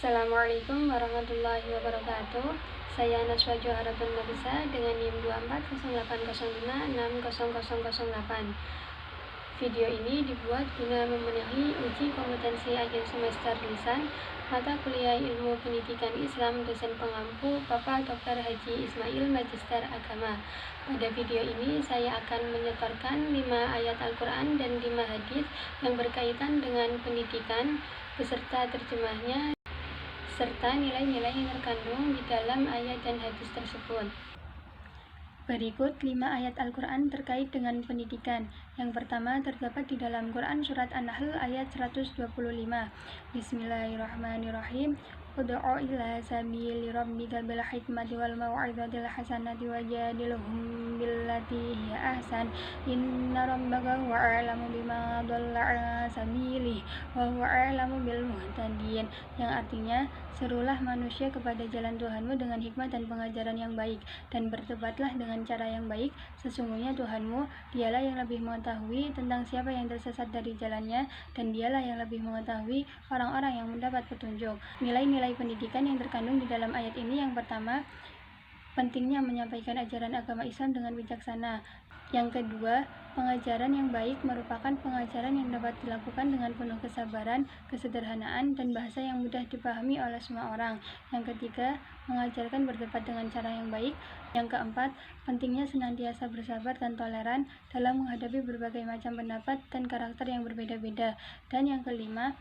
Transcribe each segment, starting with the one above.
Assalamualaikum warahmatullahi wabarakatuh. Saya Naswa Joharatun Nabisa dengan NIM 240805600008. Video ini dibuat guna memenuhi uji kompetensi akhir semester lisan mata kuliah Ilmu Pendidikan Islam dosen pengampu Bapak Dr. Haji Ismail Magister Agama. Pada video ini saya akan menyetorkan 5 ayat Al-Quran dan 5 hadis yang berkaitan dengan pendidikan beserta terjemahnya serta nilai-nilai yang terkandung di dalam ayat dan hadis tersebut. Berikut 5 ayat Al-Quran terkait dengan pendidikan. Yang pertama terdapat di dalam Quran Surat An-Nahl ayat 125. Bismillahirrahmanirrahim. Ud'u ila sabili rabbika bil hikmati wal mau'izatil hasanati wajadilhum billati hiya ahsan. Inna rabbaka huwa a'lamu bima dhalla 'an sabilihi wa huwa a'lamu bil muhtadin. Yang artinya, serulah manusia kepada jalan Tuhanmu dengan hikmat dan pengajaran yang baik, dan bertobatlah dengan cara yang baik. Sesungguhnya Tuhanmu, dialah yang lebih mengetahui tentang siapa yang tersesat dari jalannya, dan dialah yang lebih mengetahui orang-orang yang mendapat petunjuk. Nilai-nilai pendidikan yang terkandung di dalam ayat ini. Yang pertama, pentingnya menyampaikan ajaran agama Islam dengan bijaksana. Yang kedua, pengajaran yang baik merupakan pengajaran yang dapat dilakukan dengan penuh kesabaran, kesederhanaan, dan bahasa yang mudah dipahami oleh semua orang. Yang ketiga, mengajarkan berdebat dengan cara yang baik. Yang keempat, pentingnya senantiasa bersabar dan toleran dalam menghadapi berbagai macam pendapat dan karakter yang berbeda-beda. Dan yang kelima,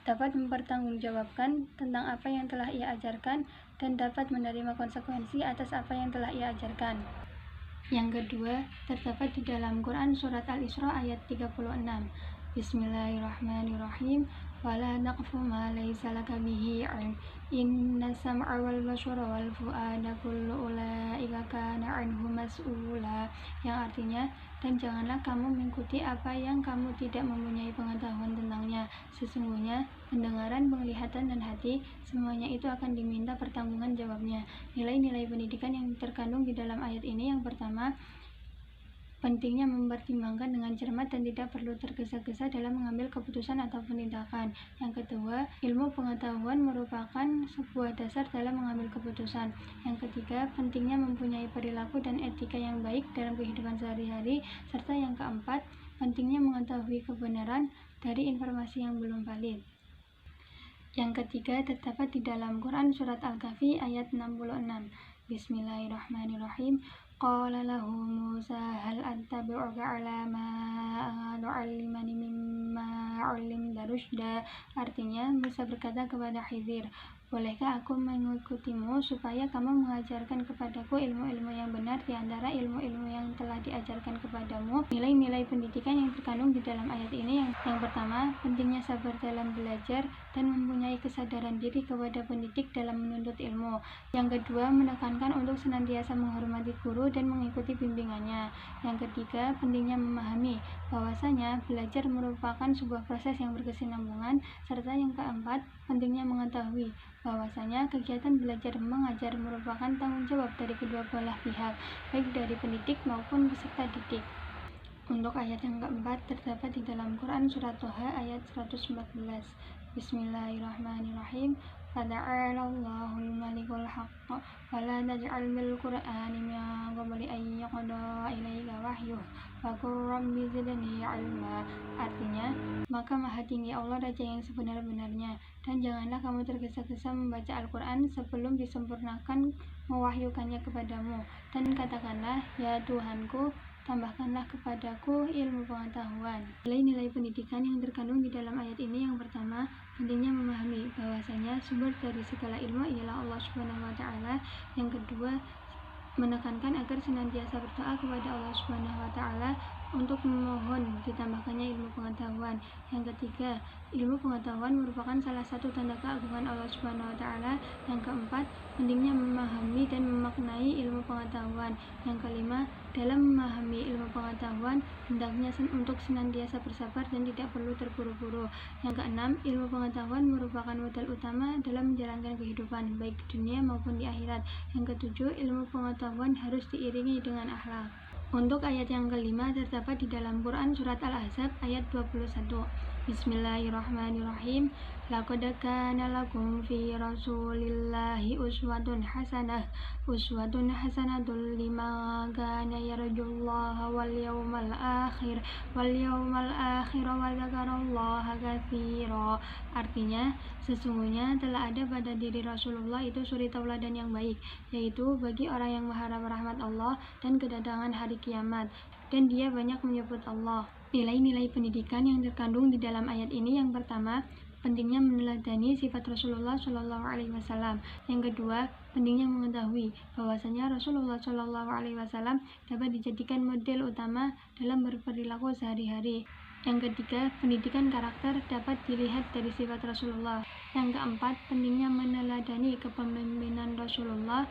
dapat mempertanggungjawabkan tentang apa yang telah ia ajarkan dan dapat menerima konsekuensi atas apa yang telah ia ajarkan. Yang kedua, terdapat di dalam Quran Surat Al-Isra ayat 36. Bismillahirrahmanirrahim. Wala naqfu ma laysa laka bihi 'ilm. Inna sam'a wal basara wal fu'ada kullu ulaika kana 'anhu mas'ula. Yang artinya, dan janganlah kamu mengikuti apa yang kamu tidak mempunyai pengetahuan tentangnya. Sesungguhnya pendengaran, penglihatan, dan hati, semuanya itu akan diminta pertanggungan jawabnya. Nilai-nilai pendidikan yang terkandung di dalam ayat ini. Yang pertama, pentingnya mempertimbangkan dengan cermat dan tidak perlu tergesa-gesa dalam mengambil keputusan ataupun tindakan. Yang kedua, ilmu pengetahuan merupakan sebuah dasar dalam mengambil keputusan. Yang ketiga, pentingnya mempunyai perilaku dan etika yang baik dalam kehidupan sehari-hari. Serta yang keempat, pentingnya mengetahui kebenaran dari informasi yang belum valid. Yang ketiga terdapat di dalam Quran Surat Al-Kahfi ayat 66. Bismillahirrahmanirrahim. Qala lahu Musa hal attabi'uka 'ala ma tu'allimani mimma 'allamta rusyda. Artinya, Musa berkata kepada Khidir, bolehkah aku mengikutimu supaya kamu mengajarkan kepadaku ilmu-ilmu yang benar di antara ilmu-ilmu yang telah diajarkan kepadamu. Nilai-nilai pendidikan yang terkandung di dalam ayat ini. Yang pertama, pentingnya sabar dalam belajar dan mempunyai kesadaran diri kepada pendidik dalam menuntut ilmu. Yang kedua, menekankan untuk senantiasa menghormati guru dan mengikuti bimbingannya. Yang ketiga, pentingnya memahami bahwasanya belajar merupakan sebuah proses yang berkesinambungan. Serta yang keempat, pentingnya mengetahui bahwasanya kegiatan belajar mengajar merupakan tanggung jawab dari kedua belah pihak, baik dari pendidik maupun peserta didik. Untuk ayat yang keempat terdapat di dalam Quran Surat Toha ayat 114. Bismillahirrahmanirrahim. Fata'alallahul malikul haqq wa la taj'al bil qur'ani min qabli an yuqda ilaika wahyuh wa qur rabbi zidni 'ilma. Artinya, maka maha tinggi Allah Raja yang sebenar-benarnya, dan janganlah kamu tergesa-gesa membaca Al-Quran sebelum disempurnakan mewahyukannya kepadamu, dan katakanlah, ya Tuhanku, tambahkanlah kepadaku ilmu pengetahuan. Nilai-nilai pendidikan yang terkandung di dalam ayat ini. Yang pertama, pentingnya memahami bahwasanya sumber dari segala ilmu ialah Allah Subhanahu wa Ta'ala. Yang kedua, menekankan agar senantiasa berdoa kepada Allah Subhanahu wa Ta'ala untuk memohon ditambahkannya ilmu pengetahuan. Yang ketiga, ilmu pengetahuan merupakan salah satu tanda keagungan Allah Subhanahu wa Ta'ala. Yang keempat, pentingnya memahami dan memaknai ilmu pengetahuan. Yang kelima, dalam memahami ilmu pengetahuan, hendaknya untuk senantiasa bersabar dan tidak perlu terburu-buru. Yang keenam, ilmu pengetahuan merupakan modal utama dalam menjalankan kehidupan, baik di dunia maupun di akhirat. Yang ketujuh, ilmu pengetahuan harus diiringi dengan akhlak. Untuk ayat yang kelima terdapat di dalam Quran Surat Al-Ahzab ayat 21. Bismillahirrahmanirrahim. Laqad kana lakum fi Rasulillahi uswatun hasanatun liman kana yarjullaha wal yawmal akhir wa dzakarallaha katsira. Artinya, sesungguhnya telah ada pada diri Rasulullah itu suri tauladan yang baik, yaitu bagi orang yang mengharap rahmat Allah dan kedatangan hari kiamat, dan dia banyak menyebut Allah. Nilai-nilai pendidikan yang terkandung di dalam ayat ini, yang pertama, pentingnya meneladani sifat Rasulullah Shallallahu Alaihi Wasallam. Yang kedua, pentingnya mengetahui bahwasanya Rasulullah Shallallahu Alaihi Wasallam dapat dijadikan model utama dalam berperilaku sehari-hari. Yang ketiga, pendidikan karakter dapat dilihat dari sifat Rasulullah. Yang keempat, pentingnya meneladani kepemimpinan Rasulullah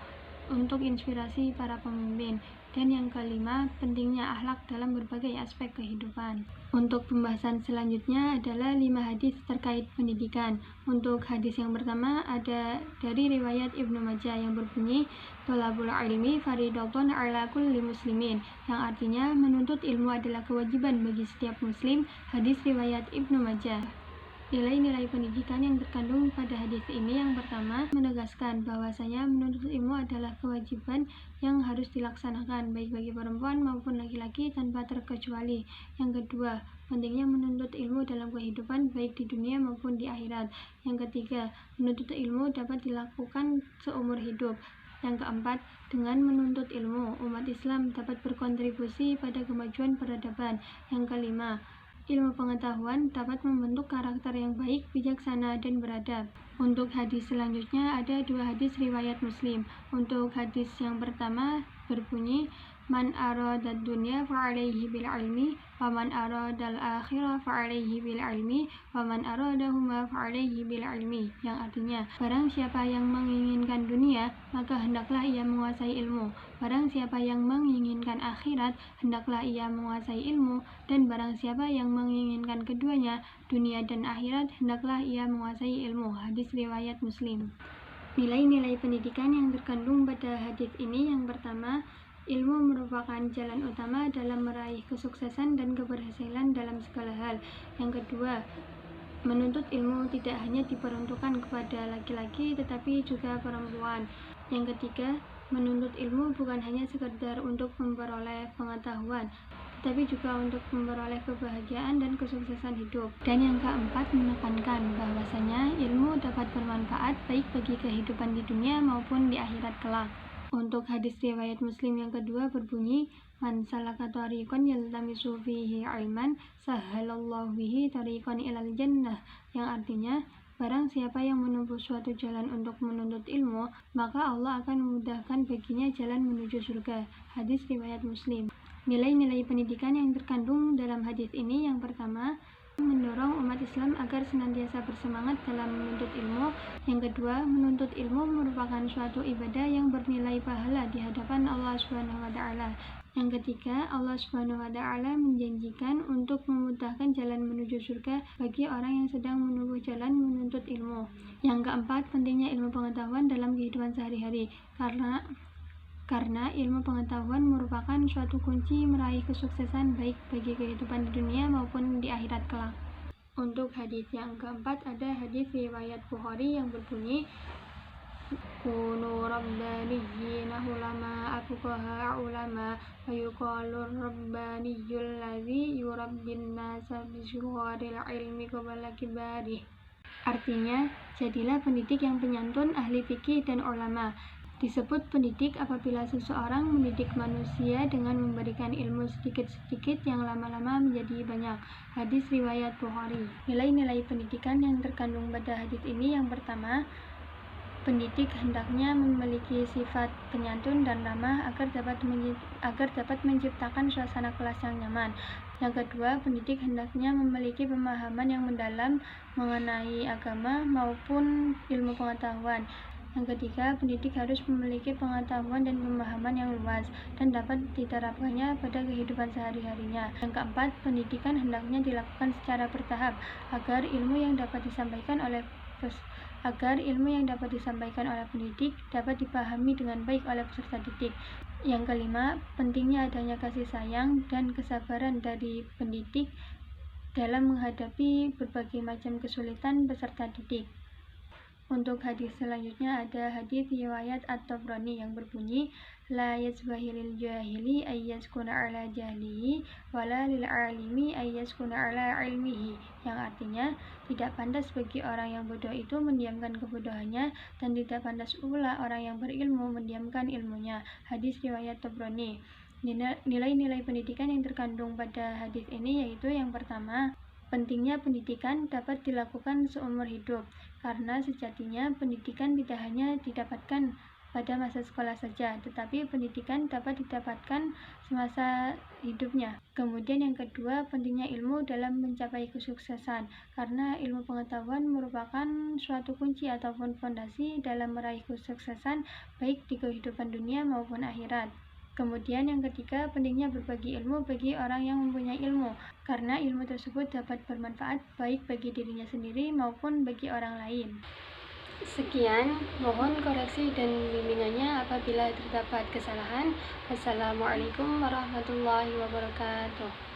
untuk inspirasi para pemimpin. Dan yang kelima, pentingnya akhlak dalam berbagai aspek kehidupan. Untuk pembahasan selanjutnya adalah 5 hadis terkait pendidikan. Untuk hadis yang pertama ada dari riwayat Ibnu Majah yang berbunyi, Thalabul ilmi faridatun ala kulli muslimin, yang artinya menuntut ilmu adalah kewajiban bagi setiap muslim. Hadis riwayat Ibnu Majah. Nilai-nilai pendidikan yang terkandung pada hadis ini, yang pertama, menegaskan bahwasanya menuntut ilmu adalah kewajiban yang harus dilaksanakan baik bagi perempuan maupun laki-laki tanpa terkecuali. Yang kedua, pentingnya menuntut ilmu dalam kehidupan baik di dunia maupun di akhirat. Yang ketiga, menuntut ilmu dapat dilakukan seumur hidup. Yang keempat, dengan menuntut ilmu, umat Islam dapat berkontribusi pada kemajuan peradaban. Yang kelima, ilmu pengetahuan dapat membentuk karakter yang baik, bijaksana, dan beradab. Untuk hadis selanjutnya ada 2 hadis riwayat Muslim. Untuk hadis yang pertama berbunyi, Man aradad dunya fa'alaihi bil ilmi wa man aradal akhirah fa'alaihi bil ilmi wa man aradahuma fa'alaihi bil ilmi, yang artinya, barang siapa yang menginginkan dunia, maka hendaklah ia menguasai ilmu. Barang siapa yang menginginkan akhirat, hendaklah ia menguasai ilmu. Dan barang siapa yang menginginkan keduanya, dunia dan akhirat, hendaklah ia menguasai ilmu. Hadis riwayat Muslim. Nilai-nilai pendidikan yang terkandung pada hadis ini, yang pertama, ilmu merupakan jalan utama dalam meraih kesuksesan dan keberhasilan dalam segala hal. Yang kedua, menuntut ilmu tidak hanya diperuntukkan kepada laki-laki tetapi juga perempuan. Yang ketiga, menuntut ilmu bukan hanya sekedar untuk memperoleh pengetahuan, tetapi juga untuk memperoleh kebahagiaan dan kesuksesan hidup. Dan yang keempat, menekankan bahwasanya ilmu dapat bermanfaat baik bagi kehidupan di dunia maupun di akhirat kelak. Untuk hadis riwayat Muslim yang kedua berbunyi, Man salaka tariqan yaltamisu fihi ilman sahhalallahu bihi tariqan ilal jannah, yang artinya, barang siapa yang menempuh suatu jalan untuk menuntut ilmu, maka Allah akan memudahkan baginya jalan menuju surga. Hadis riwayat Muslim. Nilai-nilai pendidikan yang terkandung dalam hadis ini, yang pertama, mendorong umat Islam agar senantiasa bersemangat dalam menuntut ilmu. Yang kedua, menuntut ilmu merupakan suatu ibadah yang bernilai pahala di hadapan Allah Subhanahu wa taala. Yang ketiga, Allah Subhanahu wa taala menjanjikan untuk memudahkan jalan menuju surga bagi orang yang sedang menempuh jalan menuntut ilmu. Yang keempat, pentingnya ilmu pengetahuan dalam kehidupan sehari-hari, karena ilmu pengetahuan merupakan suatu kunci meraih kesuksesan baik bagi kehidupan di dunia maupun di akhirat kelak. Untuk hadis yang keempat ada hadis riwayat Bukhari yang berbunyi, Kunu rabbaniyina ulama afuqaha ulama wa yuqalur rabbaniyul ladzi yurabbin nasa bisyuharil ilmi qabla kibarih. Artinya, jadilah pendidik yang penyantun, ahli fikih dan ulama. Disebut pendidik apabila seseorang mendidik manusia dengan memberikan ilmu sedikit-sedikit yang lama-lama menjadi banyak. Hadis riwayat Bukhari. Nilai-nilai pendidikan yang terkandung pada hadis ini, yang pertama, pendidik hendaknya memiliki sifat penyantun dan ramah agar dapat menciptakan suasana kelas yang nyaman. Yang kedua, pendidik hendaknya memiliki pemahaman yang mendalam mengenai agama maupun ilmu pengetahuan. Yang ketiga, pendidik harus memiliki pengetahuan dan pemahaman yang luas dan dapat diterapkannya pada kehidupan sehari-harinya. Yang keempat, pendidikan hendaknya dilakukan secara bertahap agar ilmu yang dapat disampaikan oleh pendidik dapat dipahami dengan baik oleh peserta didik. Yang kelima, pentingnya adanya kasih sayang dan kesabaran dari pendidik dalam menghadapi berbagai macam kesulitan beserta didik. Untuk hadis selanjutnya ada hadis riwayat At-Tabrani yang berbunyi la yazbahilil jahili ayyaskuna ala jahlihi wala lil alimi ayyaskuna ala ilmihi, yang artinya tidak pantas bagi orang yang bodoh itu mendiamkan kebodohannya dan tidak pantas pula orang yang berilmu mendiamkan ilmunya. Hadis riwayat Tabrani. Nilai-nilai pendidikan yang terkandung pada hadis ini yaitu yang pertama, pentingnya pendidikan dapat dilakukan seumur hidup, karena sejatinya pendidikan tidak hanya didapatkan pada masa sekolah saja, tetapi pendidikan dapat didapatkan semasa hidupnya. Kemudian yang kedua, pentingnya ilmu dalam mencapai kesuksesan, karena ilmu pengetahuan merupakan suatu kunci ataupun fondasi dalam meraih kesuksesan baik di kehidupan dunia maupun akhirat. Kemudian yang ketiga, pentingnya berbagi ilmu bagi orang yang mempunyai ilmu, karena ilmu tersebut dapat bermanfaat baik bagi dirinya sendiri maupun bagi orang lain. Sekian, mohon koreksi dan bimbingannya apabila terdapat kesalahan. Wassalamualaikum warahmatullahi wabarakatuh.